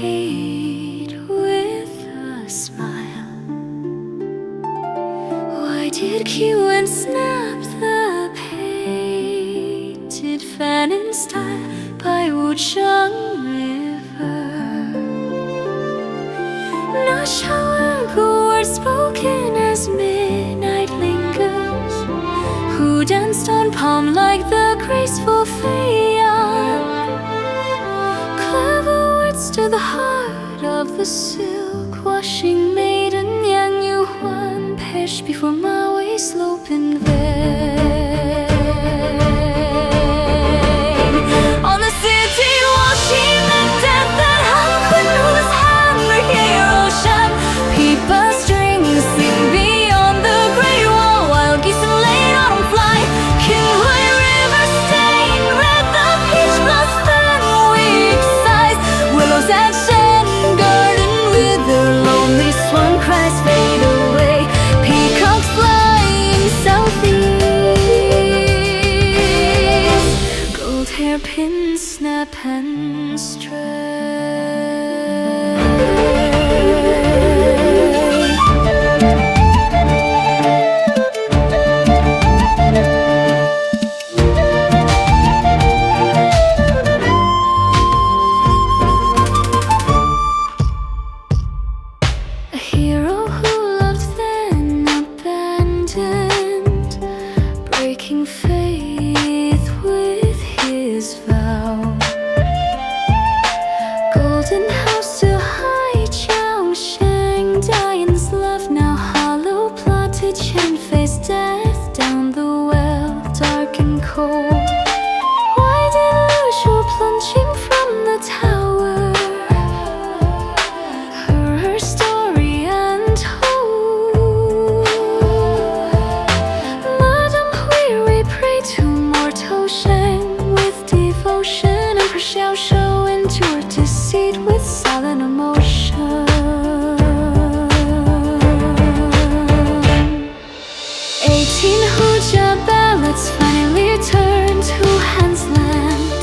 hate with a smile. Why did Q and snap the painted fan in style by Wuchang River? Not shower words spoken as midnight lingers. Who danced on palm like the graceful Feiyan? Clever words to the heart of the silk washing maiden Yang Yu Huan perished before my way slope in vain. On the city wall she met death that Han Kun, whose hand the hero shan. Pipa strings sing beyond the grey wall. Wild geese and late autumn fly. Qinhui River stain red the peach blossom weep sighs. Willows at Shen garden wither. Lonely swan cries fade away. Peacocks flying southeast. Gold hairpins snap and stray. A hero who loved then abandoned, breaking faith with his vow. Golden house to Haijiao, Shangdai's love now hollow plotted. Chen faced death down the well, dark and cold. Why did Lu Shu plunging from the tower? Her story untold. Madame Hui, we pray to mortal Sheng with devotion, and for Xiao Shou endured deceit with silent emotion. 18 Hujia ballots finally turned to Han's land.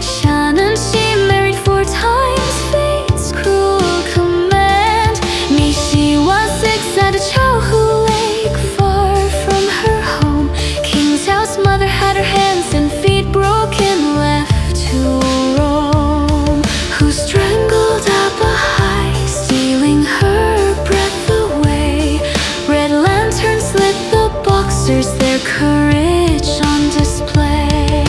Shannon she married 4 times, fate's cruel command. Mishi was 6 at a Chaohu lake, far from her home. King Zhao's mother had her hands and feet broken, left to roam. Who strangled Abba Hai, stealing her breath away. Red lanterns lit the boxers, their courage on display.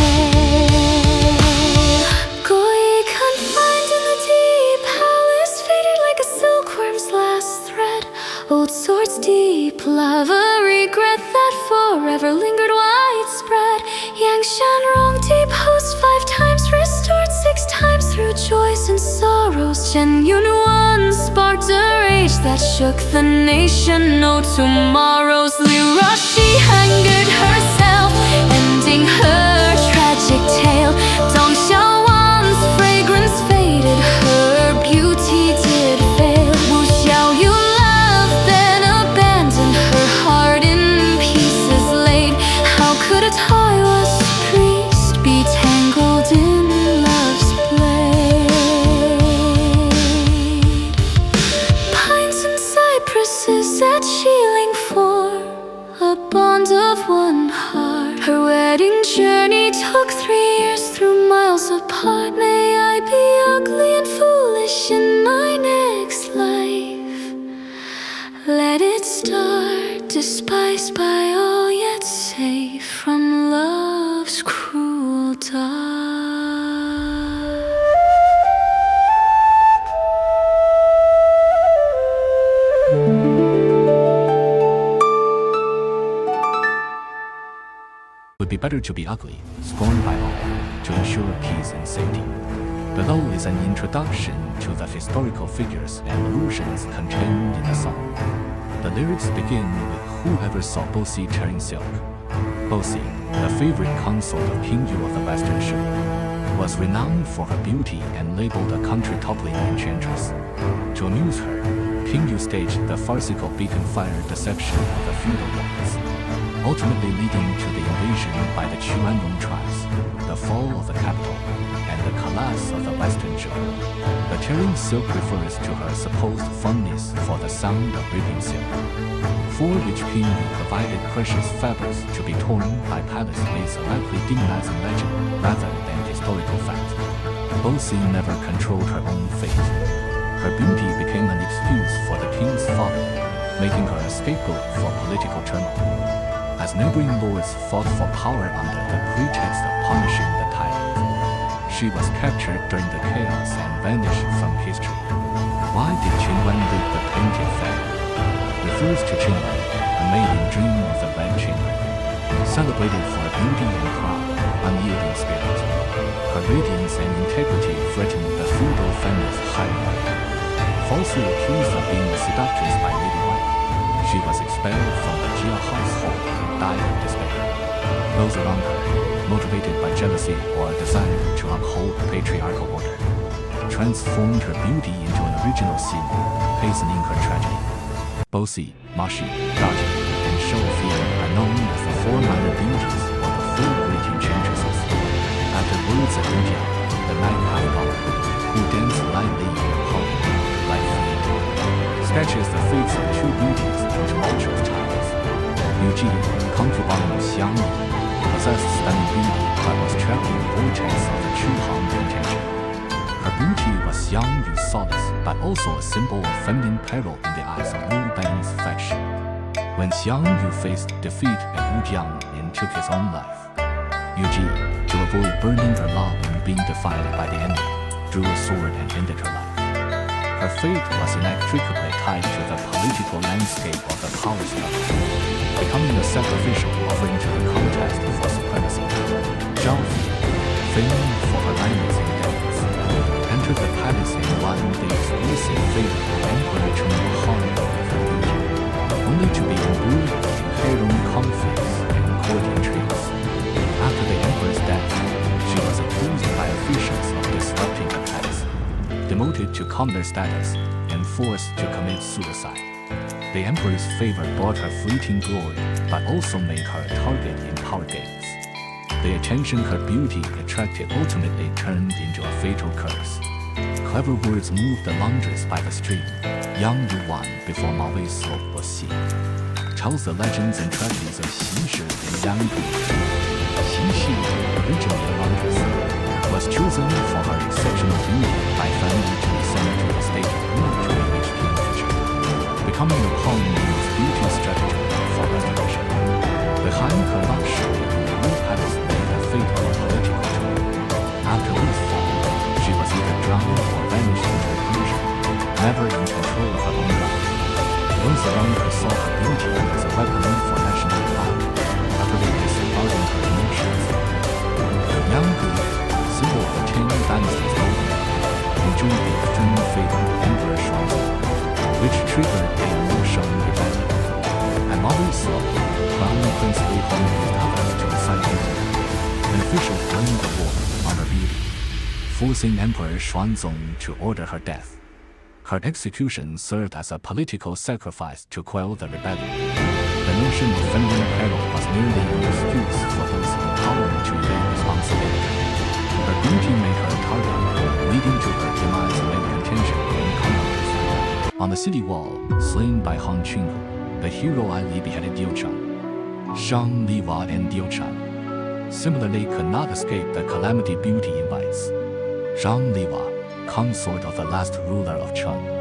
Goi confined in the deep palace, faded like a silkworm's last thread. Old swords deep, love a regret that forever lingered widespread. Yang Shan wronged deep host 5 times, restored 6 times through joys and sorrows. Chen Yun Wan sparked a rage that shook the nation. No tomorrows. Liu Rashi angered herself, ending her tragic tale. Dong Xiaowan's fragrance faded, her beauty did fail. Wu Xiaoyu loved then abandoned, her heart in pieces laid. How could a tireless priest be tangled in love's blade? Pines and cypresses at Xiling form a bond of one heart. Her wedding journey took 3 years through miles apart. May I be ugly and foolish in my next life. Let it start, despised by all, yet safe from love's cruel dart. Would be better to be ugly, scorned by all, to ensure peace and safety. Below is an introduction to the historical figures and allusions contained in the song. The lyrics begin with whoever saw Bosi tearing silk. Bosi, the favorite consort of Pingyu of the Western Shu, was renowned for her beauty and labeled a country-toppling enchantress. To amuse her, Pingyu staged the farcical beacon fire deception of the feudal lords, ultimately leading to the invasion by the Quanrong tribes, the fall of the capital, and the collapse of the Western Zhou. The tearing silk refers to her supposed fondness for the sound of ripping silk, for which King Yu provided precious fabrics to be torn by palace maids, a likely demonizing legend rather than historical fact. Bossy never controlled her own fate. Her beauty became an excuse for the king's folly, making her a scapegoat for political turmoil. As neighboring lords fought for power under the pretext of punishing the tyrant, she was captured during the chaos and vanished from history. Why did Qingwen leave the painted fan? Refers to Qingwen, a maiden dream of the Red Chamber, celebrated for her beauty and proud, unyielding spirit. Her radiance and integrity threatened the feudal family's hierarchy. Falsely accused of being a seductress by Lady White, she was expelled from the Jia household and died of despair. Those around her, motivated by jealousy or a desire to uphold patriarchal order, transformed her beauty into an original sin, hastening her tragedy. Bossy, Mashi, Daji, and Shoufi are known as the four minor beauties or the four great enchantresses. After words of Wujiang, the magpie god, who dance lightly in harmony, like flame, sketches the fates of two beauties in tumultuous times. Yu Ji, concubine of Xiang Yi, possessed stunning beauty but was trapped in the vortex of the Chu-Han contention. Her beauty was Xiang Yu's solace, but also a symbol of feminine peril in the eyes of Wu Bang's faction. When Xiang Yu faced defeat at Wujiang and took his own life, Yu Ji, to avoid burning her love and being defied by the enemy, drew a sword and ended her life. Her fate was inextricably tied to the political landscape of the power struggle, becoming a sacrificial offering to the contest for supremacy. Zhao Yu, famed for her tireless endeavors, entered the palace and won the exclusive favor of Emperor Chen Han with her beauty, only to be embroiled in harem conflicts and court intrigues. After the emperor's death, she was accused by officials of disrupting the palace, demoted to commoner status, and forced to commit suicide. The emperor's favor brought her fleeting glory, but also made her a target in power games. The attention her beauty attracted ultimately turned into a fatal curse. Clever words moved the laundress by the stream. Yang Yu won before Mao Wei's slope was seen. Tells the legends and tragedies of Xi Shi and Yang Yu. Xi Shi, originally a laundress, was chosen for her exceptional beauty by family to be sent to the state of Wu to enrich King Future, becoming a pawn in his beauty strategy for restoration. Behind her luxury, the Wu palace made a fatal political turn. After Wu's fall, she was either drowned or vanished into illusion, never in control of her own life. Those around her saw her beauty as a weapon for national pride, utterly disregarding her emotions. Yang Gu, symbol of the Qing dynasty's golden age, enjoyed the extreme favor of Emperor Shuangzi, which triggered a Wu-Sheng rebellion. At Mao Wei's slope, Crown Prince Wei Hong used others to incite victory. An official blamed the war on her beauty, forcing Emperor Xuanzong to order her death. Her execution served as a political sacrifice to quell the rebellion. The notion of feminine peril was merely an excuse for those in power to evade responsibility. Her beauty made her a target, leading to her demise amid contention and compromise. On the city wall, slain by Han Qinghu, the hero Ali beheaded Liu Cheng, Shang Liwa and Liu Chan. Similarly could not escape the calamity beauty invites. Zhang Liwa, consort of the last ruler of Chen,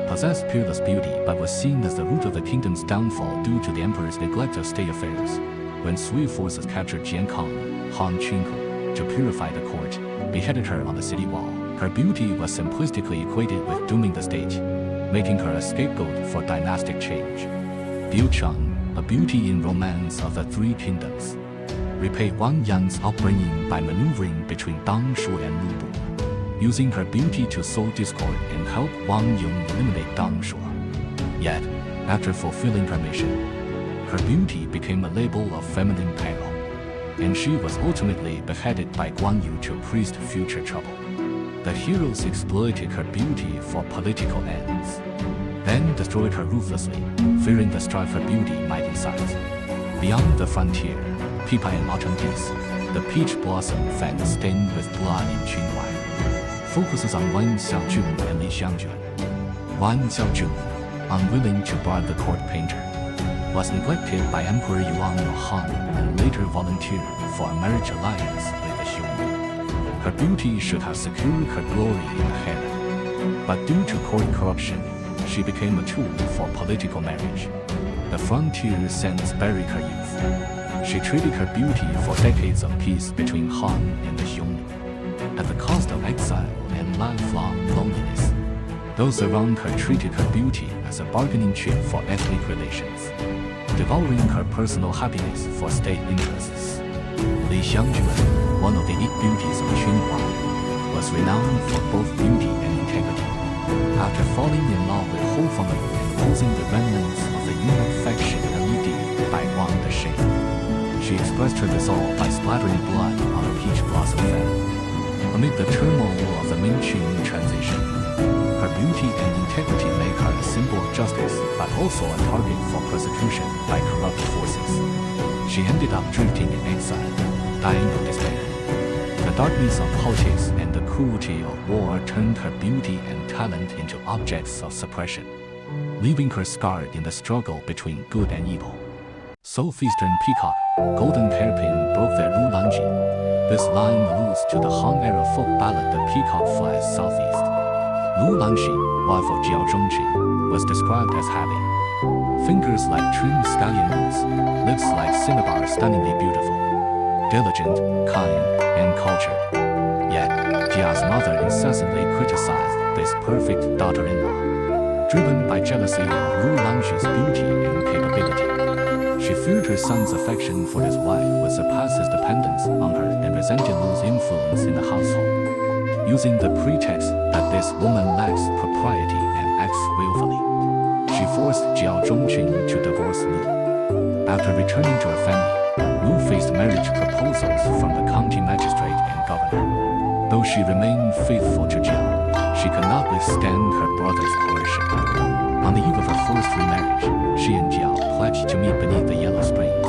possessed peerless beauty but was seen as the root of the kingdom's downfall due to the emperor's neglect of state affairs. When Sui forces captured Jian Kang, Han Qinghu, to purify the court, beheaded her on the city wall. Her beauty was simplistically equated with dooming the state, making her a scapegoat for dynastic change. Liu Cheng, a beauty in Romance of the Three Kingdoms, repaid Wang Yan's upbringing by maneuvering between Dang Shu and Lu Bu, using her beauty to sow discord and help Wang Yong eliminate Dang Shu. Yet, after fulfilling her mission, her beauty became a label of feminine peril, and she was ultimately beheaded by Guan Yu to priest future trouble. The heroes exploited her beauty for political ends, then destroyed her ruthlessly, fearing the strife her beauty might incite. Beyond the frontier, Pipa and Autumn Peace, the peach blossom fan stained with blood in Qinghai, focuses on Wang Xiaojun and Li Xiangjun. Wang Xiaojun, unwilling to bribe the court painter, was neglected by Emperor Yuan of Han and later volunteered for a marriage alliance with the Xiongnu. Her beauty should have secured her glory in the harem, but due to court corruption, she became a tool for political marriage. The frontier sense buried her youth. She traded her beauty for decades of peace between Han and the Xiongnu, at the cost of exile and lifelong loneliness. Those around her treated her beauty as a bargaining chip for ethnic relations, devouring her personal happiness for state interests. Li Xiangjun, one of the 8 beauties of Qinhuang, was renowned for both beauty and integrity. After falling in love with Hou Fengyu and losing the remnants of the eunuch faction led by Wang the Shen, she expressed her resolve by splattering blood on a peach blossom fan. Amid the turmoil of the Ming-Qing transition, her beauty and integrity make her a symbol of justice, but also a target for persecution by corrupt forces. She ended up drifting in exile, dying of despair. The darkness of politics and the cruelty of war turned her beauty and talent into objects of suppression, leaving her scarred in the struggle between good and evil. Southeastern peacock, golden hairpin broke their Lu Lanji. This line alludes to the Han era folk ballad The Peacock Flies Southeast. Lu Lanxi, wife of Jiao Zhongqing, was described as having fingers like trim scallion roots, lips like cinnabar stunningly beautiful, diligent, kind, and cultured. Yet, Jia's mother incessantly criticized this perfect daughter-in-law. Driven by jealousy of Lu Lanxi's beauty and capability, she feared her son's affection for his wife would surpass his dependence on her and resented Lu's influence in the household, using the pretext that this woman lacks propriety and acts willfully. She forced Jiao Zhongqing to divorce Lu. After returning to her family, Lu faced marriage proposals from the county magistrate and governor. Though she remained faithful to Jiao, she could not withstand her brother's coercion. On the eve of her forced remarriage, she and Jiao pledged to meet beneath the Yellow Springs.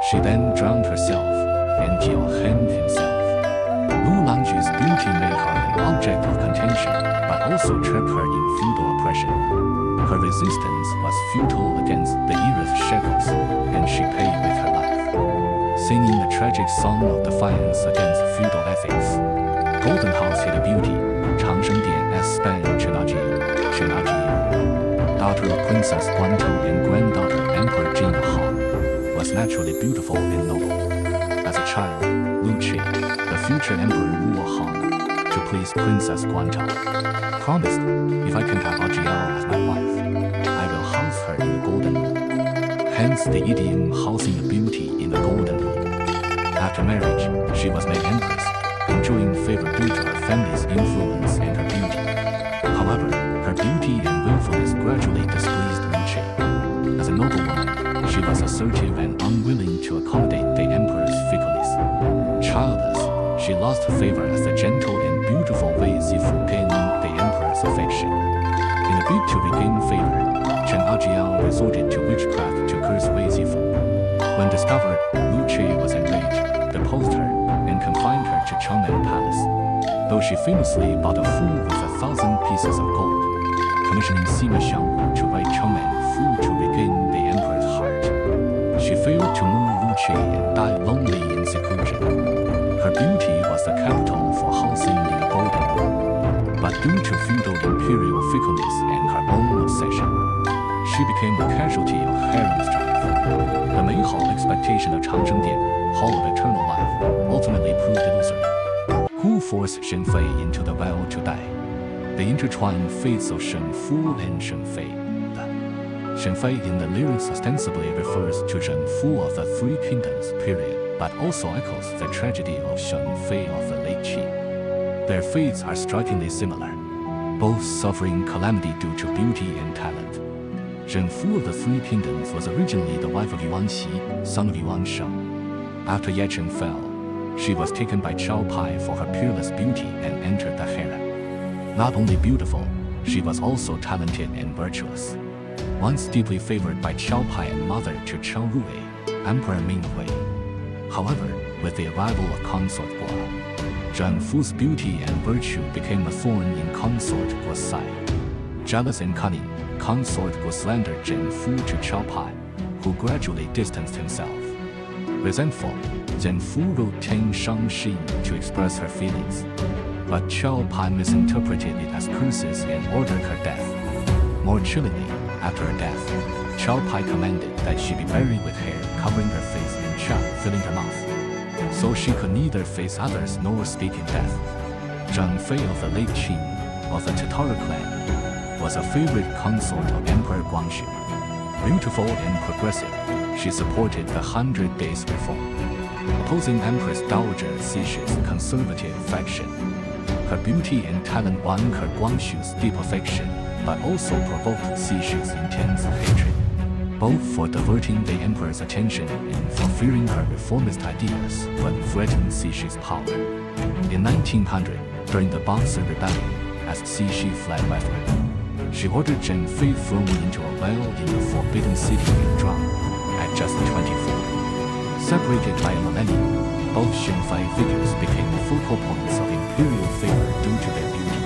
She then drowned herself, and Jiao hanged himself. Lu Lanji's beauty made her an object of contention, but also trapped her in feudal oppression. Her resistance was futile against the era's shackles, and she paid with her life, singing a tragic song of defiance against feudal ethics. Golden House hid a beauty, Changshengdian S. Span Chenaji, daughter of Princess Guantou and granddaughter of Emperor Jin of Han, was naturally beautiful and noble. As a child, Lu Qi, the future Emperor Wu of Han, to please Princess Guantou, promised, if I can have Ajiao as my wife, I will house her in the Golden Room. Hence the idiom housing a beauty in the Golden Room. After marriage, she was made empress, enjoying favor due to her family's influence and her beauty. However, her beauty and willfulness gradually displeased Lu Qi. As a noblewoman, she was assertive and unwilling to accommodate the emperor's fickleness. Childless, she lost favor as the gentle and beautiful Wei Zifu gained the emperor's affection. In a bid to regain favor, Chen Ajiao resorted to witchcraft to curse Wei Zifu. When discovered, Lu Qi was enraged, deposed her, and confined her to Changmen Palace. Though she famously bought a fool with 1,000 pieces of gold, commissioning Sima Xiangwu to write Changmen Fu to regain the emperor's heart, she failed to move Lu Qi and died lonely in seclusion. Her beauty was the capital for housing in the Golden Room, but due to feudal imperial fickleness and her own obsession, she became a casualty of harem strife. The 美好 expectation of Changshengdian, hall of eternal life, ultimately proved illusory. Who forced Shen Fei into the well to die? The intertwined fates of Shen Fu and Shen Fei. Shen Fei in the lyrics ostensibly refers to Shen Fu of the Three Kingdoms period, but also echoes the tragedy of Shen Fei of the late Qi. Their fates are strikingly similar, both suffering calamity due to beauty and talent. Shen Fu of the Three Kingdoms was originally the wife of Yuan Xi, son of Yuan Sheng. After Yecheng fell, she was taken by Qiao Pai for her peerless beauty and entered the harem. Not only beautiful, she was also talented and virtuous. Once deeply favored by Qiao Pai and mother to Qiao Ruwei, Emperor Ming Wei. However, with the arrival of Consort Guo, Zheng Fu's beauty and virtue became a thorn in consort Guo's side. Jealous and cunning, consort Guo slandered Zheng Fu to Qiao Pai, who gradually distanced himself. Resentful, Zheng Fu wrote Tang Shangxi to express her feelings, but Qiao Pai misinterpreted it as curses and ordered her death. More chillingly, after her death, Qiao Pai commanded that she be buried with hair covering her face and chaff filling her mouth, so she could neither face others nor speak in death. Zheng Fei of the late Qin, of the Tatara clan, was a favorite consort of Emperor Guangxu. Beautiful and progressive, she supported the 100 Days Reform, opposing Empress Dowager Cixi's conservative faction. Her beauty and talent won her Guangxu's deep affection, but also provoked Cixi's intense hatred, both for diverting the emperor's attention and for fearing her reformist ideas when threatening Cixi's power. In 1900, during the Boxer Rebellion, as Cixi fled westward, she ordered Zheng Fei thrown into a well in the Forbidden City and drowned at just 24. Separated by a millennium, both Zheng Fei figures became focal points of imperial favor due to their beauty.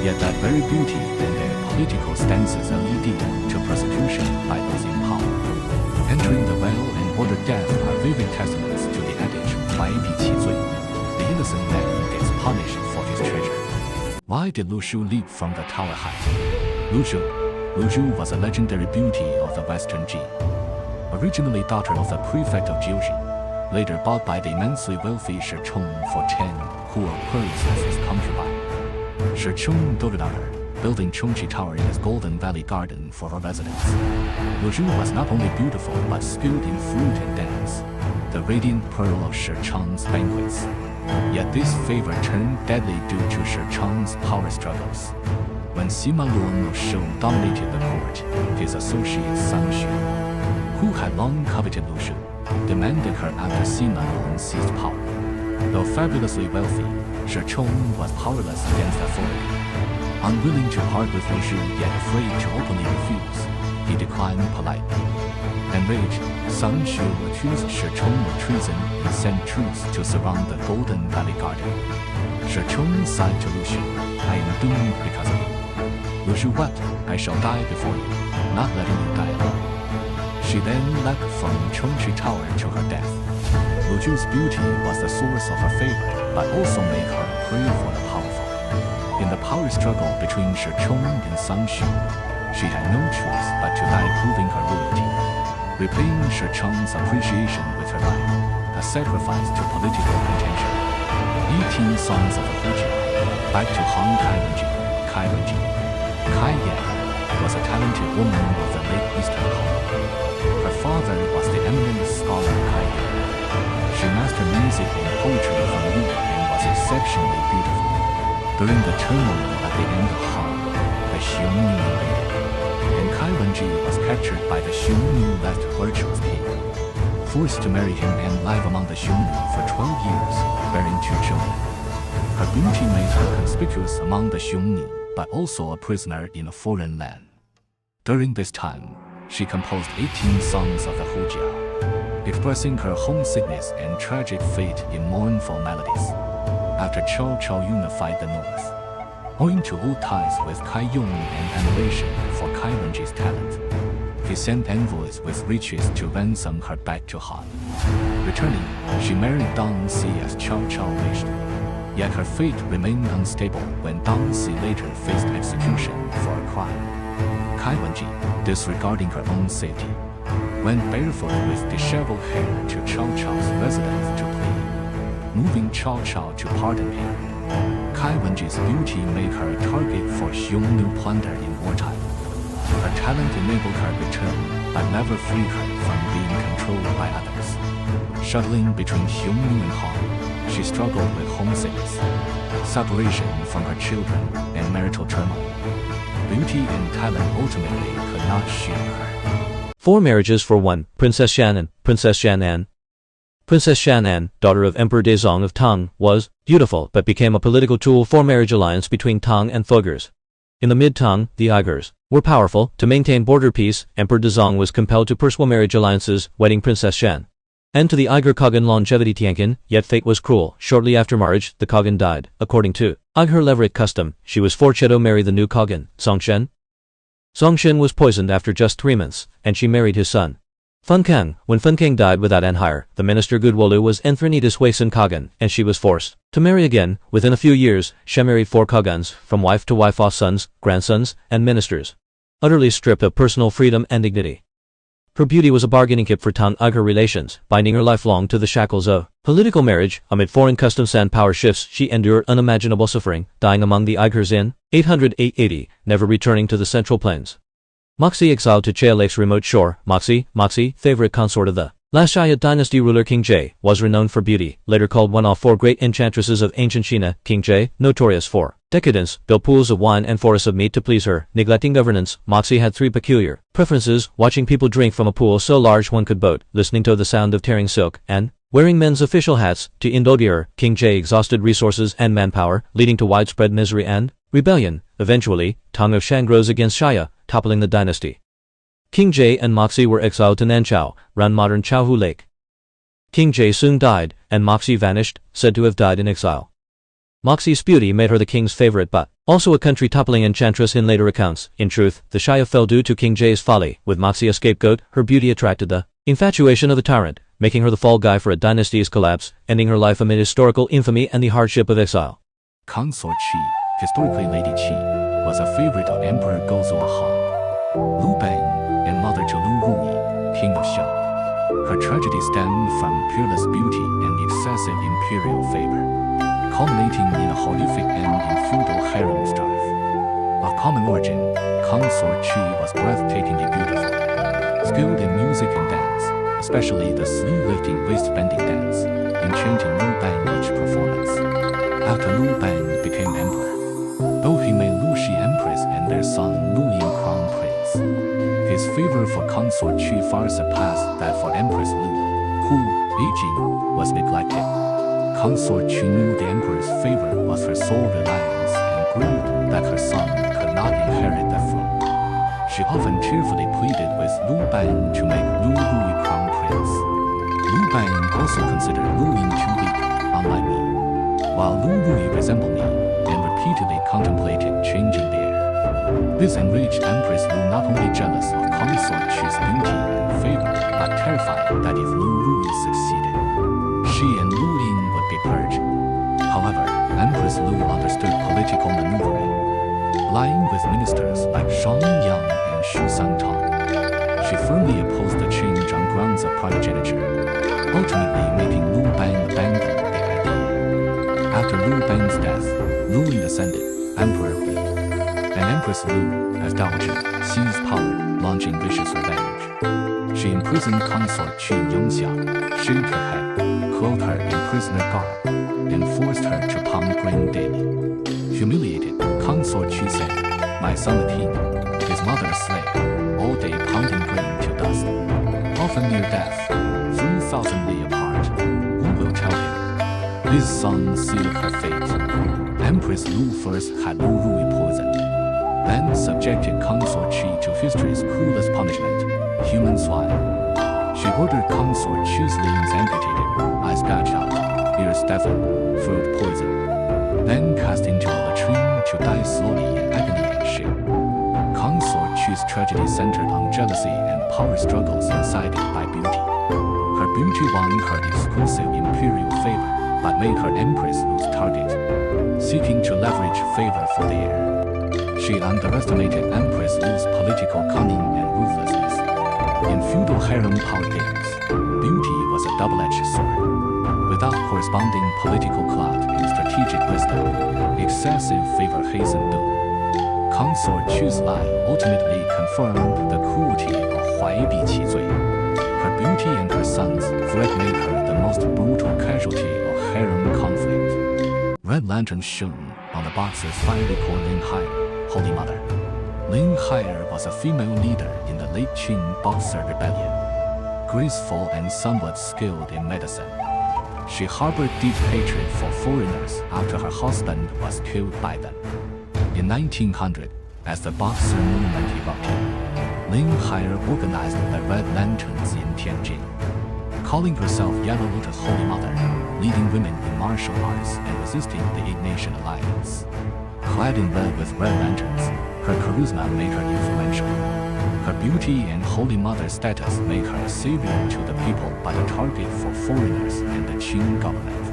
Yet that very beauty and their political stances lead to persecution by those in power. Entering the well and ordered death are vivid testaments to the adage, 怀璧其罪. The innocent man gets punished for his treasure. Why did Lu Shu leap from the tower height? Lu Zhu was a legendary beauty of the Western Jin. Originally daughter of the prefect of Jiuxi, later bought by the immensely wealthy Shi Chong for Chen, who appraised as his concubine. Shi Chong doted on her, building Chongqi Tower in his Golden Valley Garden for her residence. Lu Zhu was not only beautiful but skilled in flute and dance, the radiant pearl of Shi Chong's banquets. Yet this favor turned deadly due to Shi Chong's power struggles. When Sima Luo Shou dominated the court, his associate Sang Xu, who had long coveted Lu Shu, demanded her after Sima Luo seized power. Though fabulously wealthy, Shi Chong was powerless against authority. Unwilling to part with Lu Shu, yet afraid to openly refuse, he declined politely. Enraged, Sang Xu accused Shi Chong of treason and sent troops to surround the Golden Valley Garden. Shi Chong sighed to Lu Shu, "I am doomed because of you." Lu Shu wept, "I shall die before you, not letting you die alone." She then leapt from Chongqi Tower to her death. Lu Zhu's beauty was the source of her favor, but also made her a prey for the powerful. In the power struggle between Shi Chong and Sang Xu, she had no choice but to die proving her loyalty, repaying Shi Chong's appreciation with her life, a sacrifice to political contention. 18 Songs of the Hujia. Back to Han Kaiwenji. Kai Yan was a talented woman of the late Eastern Han. Her father was the eminent scholar Kai Yan. She mastered music and poetry from youth and was exceptionally beautiful. During the turmoil at the end of Han, the Xiongnu invaded, and Kai Wenji was captured by the Xiongnu left virtuous king, forced to marry him and live among the Xiongnu for 12 years, bearing 2 children. Her beauty made her conspicuous among the Xiongnu, but also a prisoner in a foreign land. During this time, she composed 18 songs of the Hujia, expressing her homesickness and tragic fate in mournful melodies. After Chao unified the north, owing to old ties with Kai Yong and admiration for Kai Wenji's talent, he sent envoys with riches to ransom her back to Han. Returning, she married Dong Si as Chao wished. Yet her fate remained unstable when Dong Si later faced execution for a crime. Kai Wenji, disregarding her own safety, went barefoot with disheveled hair to Chao residence to plead, moving Chao to pardon him. Kai Wenji's beauty made her a target for Xiongnu plunder in wartime. Her talent enabled her return, but never freed her from being controlled by others. Shuttling between Xiongnu and Han, she struggled with homesickness, separation from her children, and marital turmoil. Beauty and talent ultimately could not shield her. 4 marriages for 1. Princess Shannan. Princess Shannan, daughter of Emperor Dezong of Tang, was beautiful but became a political tool for marriage alliance between Tang and Fogers. In the mid-Tang, the Uyghurs were powerful. To maintain border peace, Emperor Dezong was compelled to pursue marriage alliances, wedding Princess Shan. and to the Uyghur Khagan longevity Tiankin, yet fate was cruel. Shortly after marriage, the Khagan died. According to Uyghur Levirate custom, she was forced to marry the new Khagan, Songshen. Songshen was poisoned after just 3 months, and she married his son, Funkang. When Funkang died without an heir, the minister Gudwolu was Enthranitis Waisen Khagan, and she was forced to marry again. Within a few years, she married 4 Khagans, from wife to wife, all sons, grandsons, and ministers, utterly stripped of personal freedom and dignity. Her beauty was a bargaining chip for Tang-Uyghur relations, binding her lifelong to the shackles of political marriage. Amid foreign customs and power shifts, she endured unimaginable suffering, dying among the Uyghurs in 880, never returning to the Central Plains. Moxie exiled to Chea Lake's remote shore. Moxie, favorite consort of the last Shaya dynasty ruler King Jae, was renowned for beauty, later called one of 4 great enchantresses of ancient China. King Jae, notorious for decadence, built pools of wine and forests of meat to please her. Neglecting governance, Moxie had 3 peculiar preferences: watching people drink from a pool so large one could boat, listening to the sound of tearing silk, and wearing men's official hats. To indulge her, King Jae exhausted resources and manpower, leading to widespread misery and rebellion. Eventually, Tang of Shang rose against Shaya, toppling the dynasty. King Jae and Moxie were exiled to Nanchao, round modern Chaohu Lake. King Jae soon died, and Moxie vanished, said to have died in exile. Moxie's beauty made her the king's favorite, but also a country-toppling enchantress in later accounts. In truth, the Shaya fell due to King Jae's folly. With Moxie a scapegoat, her beauty attracted the infatuation of the tyrant, making her the fall guy for a dynasty's collapse, ending her life amid historical infamy and the hardship of exile. Consort Qi, historically Lady Qi, was a favorite of Emperor Gozuo Han, Lu Bang, and mother to Lu Ruyi, king of Xiao. Her tragedy stemmed from peerless beauty and excessive imperial favor, culminating in a horrific end in feudal harem strife. Of common origin, Consort Qi was breathtakingly beautiful, skilled in music and dance, especially the sleeve-lifting waist-bending dance, enchanting Lu Bang each performance. After Lu Bang became emperor, both he made Lu Shi empress and their son Lu Ying crown prince. His favor for Consort Qi far surpassed that for Empress Lu, who, aging, was neglected. Consort Qi knew the emperor's favor was her sole reliance and grieved that her son could not inherit the throne. She often tearfully pleaded with Lu Bang to make Lu Ruyi crown prince. Lu Bang also considered Lu Ying too weak, unlike me, while Lu Ruyi resembled me and repeatedly contemplated changing the heir. This enraged Empress Lu, not only jealous of Consort Qi's beauty and favor, but terrified that if Lu Ruyi succeeded, she and Lu Ying would be purged. However, Empress Lu understood political maneuvering. Lying with ministers like Shang Yang and Xu Santang, she firmly opposed the change on grounds of primogeniture, ultimately making Lu Bang abandon the idea. After Lu Bang's death, Lu Ying ascended, Emperor Hui, and Empress Lu, as dowager, seized power, launching vicious revenge. She imprisoned Consort Qi Yongxiang, shaved her head, clothed her in prisoner garb, and forced her to pound grain daily. Humiliated, Consort Qi said, "My son the king, his mother a slave, all day pounding grain till dust, often near death, 3,000 li apart. Who will tell him?" His son sealed her fate. Empress Lu first had Lu Ruyi poisoned, then subjected Consort Qi to history's cruelest punishment, human swine. She ordered Consort Qi's limbs amputated, eyes gouged out, ears deafened, throat poisoned, then cast into a latrine to die slowly in agony and shame. Consort Qi's tragedy centered on jealousy and power struggles incited by beauty. Her beauty won her exclusive imperial favor, but made her empress lose target, seeking to leverage favor for the heir. She underestimated Empress Lu's political cunning and ruthlessness. In feudal harem power games, beauty was a double-edged sword. Without corresponding political clout and strategic wisdom, excessive favor hastened doom. Consort Qi's lie ultimately confirmed the cruelty of Huaibi Qizui. Her beauty and her son's threat made her the most brutal casualty of harem conflict. Red lanterns shone on the boxer's fiery core Lin Haier, Holy Mother. Lin Haier was a female leader in the late Qing Boxer Rebellion, graceful and somewhat skilled in medicine. She harbored deep hatred for foreigners after her husband was killed by them. In 1900, as the Boxer movement erupted, Lin Haier organized the Red Lanterns in Tianjin. calling herself Yellow Lotus Holy Mother, leading women in martial arts and resisting the Eight-Nation Alliance. Clad in red with red lanterns, her charisma made her influential. Her beauty and Holy Mother status make her a savior to the people but a target for foreigners and the Qing government.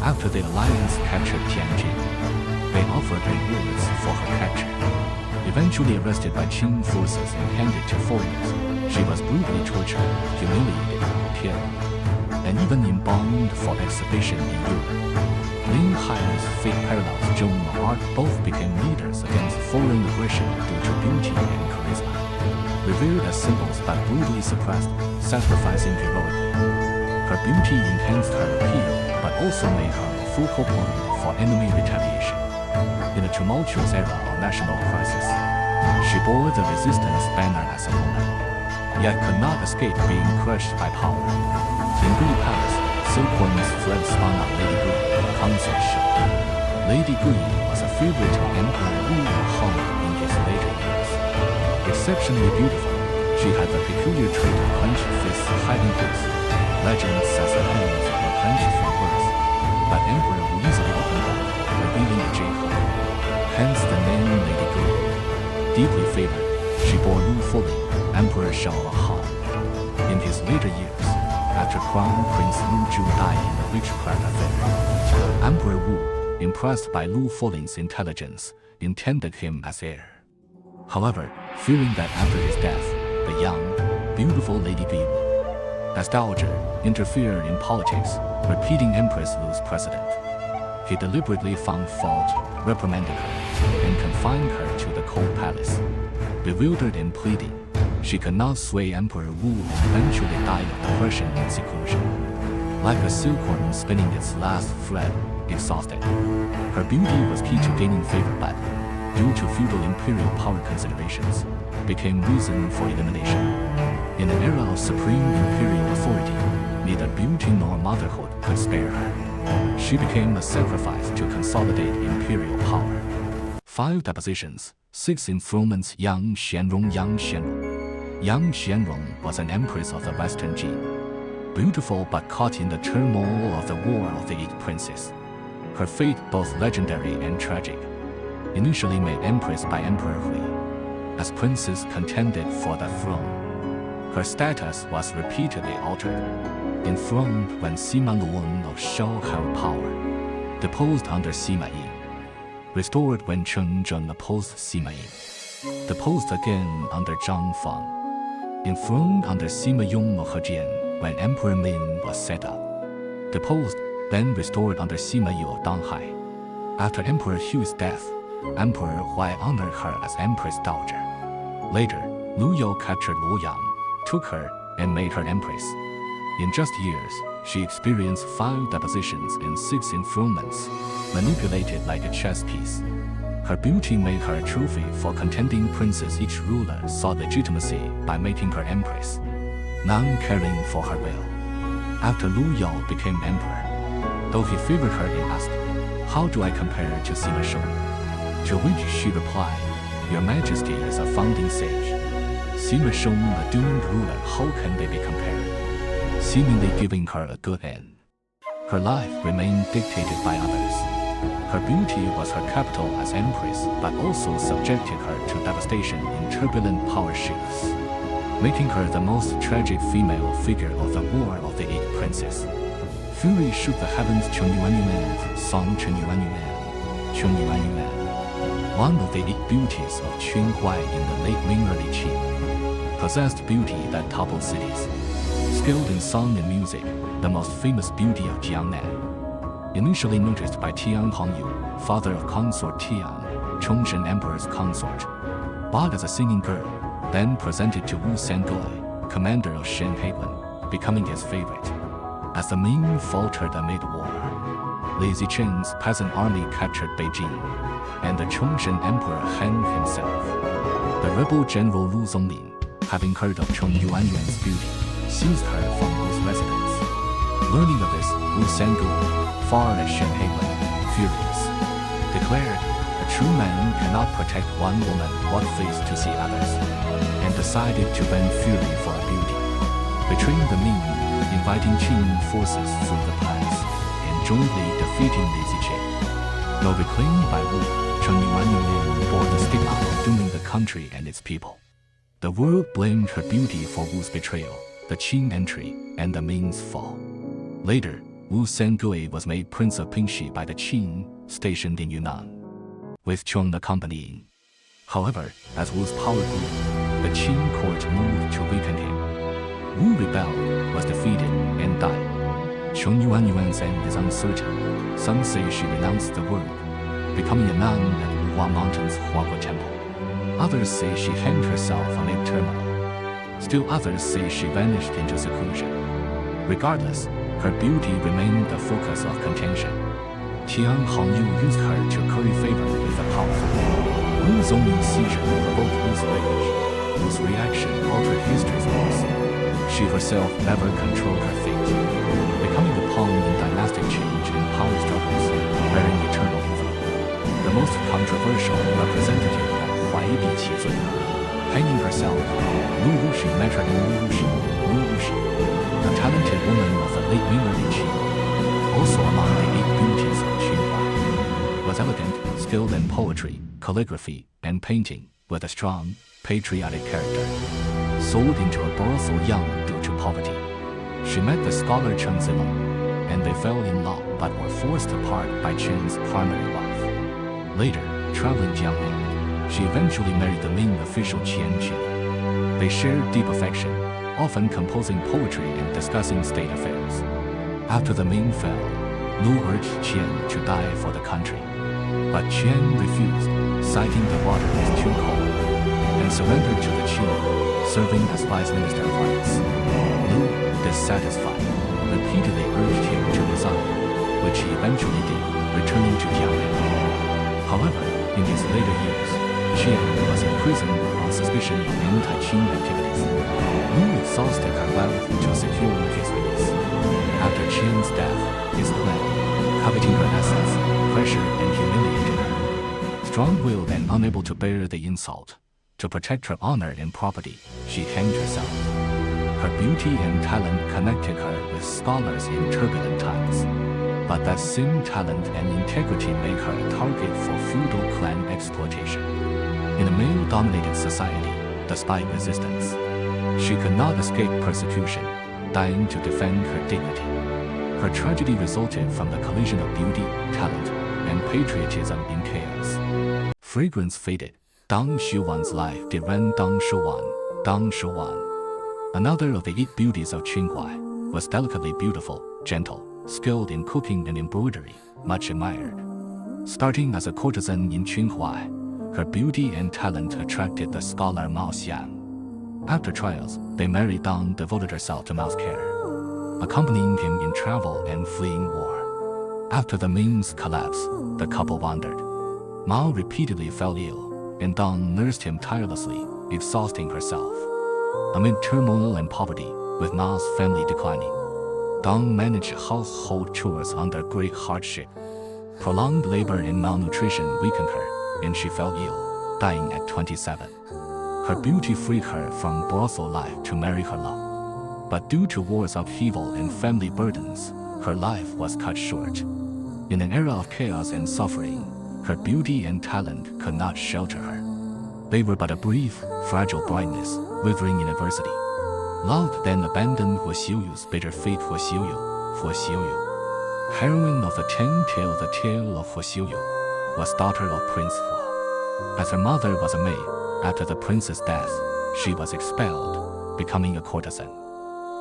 After the Alliance captured Tianjin, they offered rewards for her capture. Eventually arrested by Qing forces and handed to foreigners, she was brutally tortured, humiliated, killed, and even embalmed for exhibition in Europe. Lin Hai's fate parallels Joan of Arc. Both became leaders against foreign aggression due to beauty and charisma. Revered as symbols but brutally suppressed, sacrificing heroically. Her beauty enhanced her appeal, but also made her a focal point for enemy retaliation. In a tumultuous era of national crisis, she bore the resistance banner as a woman, yet could not escape being crushed by power. In Gui Palace, silkworms fled spun on Lady Gui, consort show. Lady Gui was a favorite of Emperor Wu Hong in his later years. Exceptionally beautiful, she had the peculiar trait of clenched fists hiding his. Legend says her hands were clenched from birth, but Emperor Wu easily opened them, revealing a jade. Hence the name Lady Gui. Deeply favored, she bore Lu Fuling, Emperor Shao of Han. In his later years, after Crown Prince Lu Zhu died in a witchcraft affair, Emperor Wu, impressed by Lu Fuling's intelligence, intended him as heir. However, fearing that after his death, the young, beautiful Lady Gui, as dowager, interfered in politics, repeating Empress Lu's precedent, he deliberately found fault, reprimanded her, and confined her to the cold palace. Bewildered and pleading, she could not sway Emperor Wu and eventually died of depression and seclusion. Like a silkworm spinning its last thread, exhausted. Her beauty was key to gaining favor but, due to feudal imperial power considerations, became reason for elimination. In an era of supreme imperial authority, neither beauty nor motherhood could spare her. She became a sacrifice to consolidate imperial power. 5 depositions, 6 enthronements. Yang Xianrong. Yang Xianrong was an empress of the Western Jin. Beautiful but caught in the turmoil of the War of the Eight Princes. Her fate both legendary and tragic. Initially made empress by Emperor Hui, as princes contended for the throne. Her status was repeatedly altered. Enthroned when Sima Luwen of Shao held power. Deposed under Sima Yi. Restored when Chen Zheng opposed Sima Yi. Deposed again under Zhang Fang. Enthroned under Sima Yong of Hejian when Emperor Min was set up. Deposed, then restored under Sima Yi of Danghai. After Emperor Hui's death, Emperor Huai honored her as Empress Dowager. Later, Lu You captured Luoyang, took her, and made her empress. In just years, she experienced 5 depositions and 6 enthronements, manipulated like a chess piece. Her beauty made her a trophy for contending princes. Each ruler sought legitimacy by making her empress, none caring for her will. After Lu Yao became emperor, though he favored her, he asked, "How do I compare to Sima Shou?" To which she replied, "Your Majesty is a founding sage. Sima Shou, a doomed ruler, how can they be compared?" Seemingly giving her a good end. Her life remained dictated by others. Her beauty was her capital as empress, but also subjected her to devastation in turbulent power shifts, making her the most tragic female figure of the War of the Eight Princes. Fury shook the heavens. Song one of the 8 beauties of Qun Huai in the late Ming early Qing, possessed beauty that toppled cities. Skilled in song and music, the most famous beauty of Jiangnan. Initially noticed by Tian Hongyu, father of consort Tian, Chongshen Emperor's consort, bought as a singing girl, then presented to Wu Sangui, commander of Shen Heiwen, becoming his favorite. As the Ming faltered amid war, Li Zichen's peasant army captured Beijing, and the Chongshen Emperor hanged himself. The rebel general Lu Zonglin, having heard of Chong Yuanyuan's beauty, seized her from Wu's residence. Learning of this, Wu Sangui, far as Shen Heiwen, furious, declared, "A true man cannot protect one woman what face to see others," and decided to vent fury for her beauty. Betraying the Ming, inviting Qing forces through the pass and jointly defeating Li Ziqian. Though reclaimed by Wu, Cheng Yuanyuan bore the stigma of dooming the country and its people. The world blamed her beauty for Wu's betrayal, the Qing entry, and the Ming's fall. Later, Wu Sengui was made Prince of Pingxi by the Qing, stationed in Yunnan, with Cheng accompanying. However, as Wu's power grew, the Qing court moved to weaken him. Wu rebelled, was defeated, and died. Cheng Yuanyuan's end is uncertain. Some say she renounced the world, becoming a nun at Wuhua Mountain's Huaguo Temple. Others say she hanged herself amid turmoil. Still others say she vanished into seclusion. Regardless, her beauty remained the focus of contention. Tian Hongyu used her to curry favor with the powerful. Wu's only seizure provoked Wu's rage. Wu's reaction altered history's course. She herself never controlled her fate, becoming a pawn in dynastic change and power struggles, bearing eternal evil. The most controversial representative of Huai Bi Qizui, hanging herself, Lu Wuxi met her in Wu Wuxi, a talented woman of the late Ming early Qing, also among the 8 beauties of Qinghua, was elegant, skilled in poetry, calligraphy, and painting, with a strong, patriotic character. Sold into a brothel young due to poverty. She met the scholar Cheng Zilong, and they fell in love but were forced apart by Chen's primary wife. Later, traveling Jiangnan, she eventually married the Ming official Qian Qin. They shared deep affection, often composing poetry and discussing state affairs. After the Ming fell, Lu urged Qian to die for the country, but Qian refused, citing the water as too cold, and surrendered to the Qing, serving as vice minister of rights. Lu, dissatisfied, repeatedly urged him to resign, which he eventually did, returning to Jiangnan. However, in his later years, Qian was imprisoned on suspicion of anti-Qing activities. Lu exhausted her wealth to secure his release. After Qian's death, his clan, coveting her assets, pressured and humiliated her. Strong-willed and unable to bear the insult, to protect her honor and property, she hanged herself. Her beauty and talent connected her with scholars in turbulent times. But that same talent and integrity made her a target for feudal clan exploitation. In a male-dominated society, despite resistance, she could not escape persecution, dying to defend her dignity. Her tragedy resulted from the collision of beauty, talent, and patriotism in chaos. Fragrance faded. Dang Xuwan's life did run Dang Shuwan. Another of the 8 beauties of Qinghua, was delicately beautiful, gentle, skilled in cooking and embroidery, much admired. Starting as a courtesan in Qinghua, her beauty and talent attracted the scholar Mao Xiang. After trials, they married. Dang devoted herself to Mao's care, accompanying him in travel and fleeing war. After the Ming's collapse, the couple wandered. Mao repeatedly fell ill, and Dang nursed him tirelessly, exhausting herself. Amid turmoil and poverty, with Ma's family declining, Dang managed household chores under great hardship. Prolonged labor and malnutrition weakened her, and she fell ill, dying at 27. Her beauty freed her from brothel life to marry her love. But due to war's upheaval and family burdens, her life was cut short. In an era of chaos and suffering, her beauty and talent could not shelter her. They were but a brief, fragile brightness, withering in adversity. Love then abandoned Huo Xiuyu's bitter fate. Huo Xiuyu, heroine of the 10 Tale, the Tale of Huo Xiuyu, was daughter of Prince Huo. As her mother was a maid, after the prince's death, she was expelled, becoming a courtesan.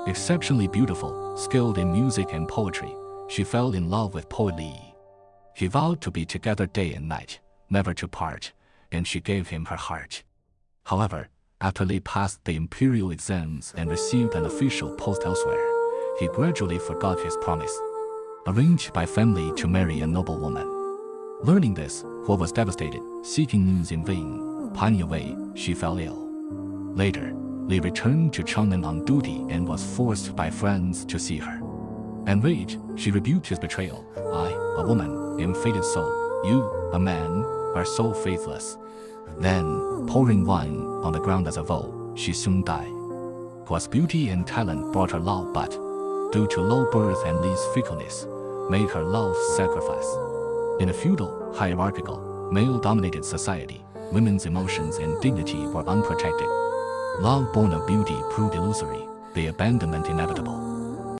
Exceptionally beautiful, skilled in music and poetry, she fell in love with poet Li. He vowed to be together day and night, never to part, and she gave him her heart. However, after Li passed the imperial exams and received an official post elsewhere, he gradually forgot his promise, arranged by family to marry a noble woman. Learning this, Huo was devastated, seeking news in vain. Pining away, she fell ill. Later, Li returned to Changnan on duty and was forced by friends to see her. Enraged, she rebuked his betrayal. I, a woman, am fated so. You, a man, are so faithless. Then, pouring wine on the ground as a vow, she soon died. Huo's beauty and talent brought her love, but due to low birth and least fickleness, make her love sacrifice. In a feudal, hierarchical, male-dominated society, women's emotions and dignity were unprotected. Love born of beauty proved illusory, the abandonment inevitable.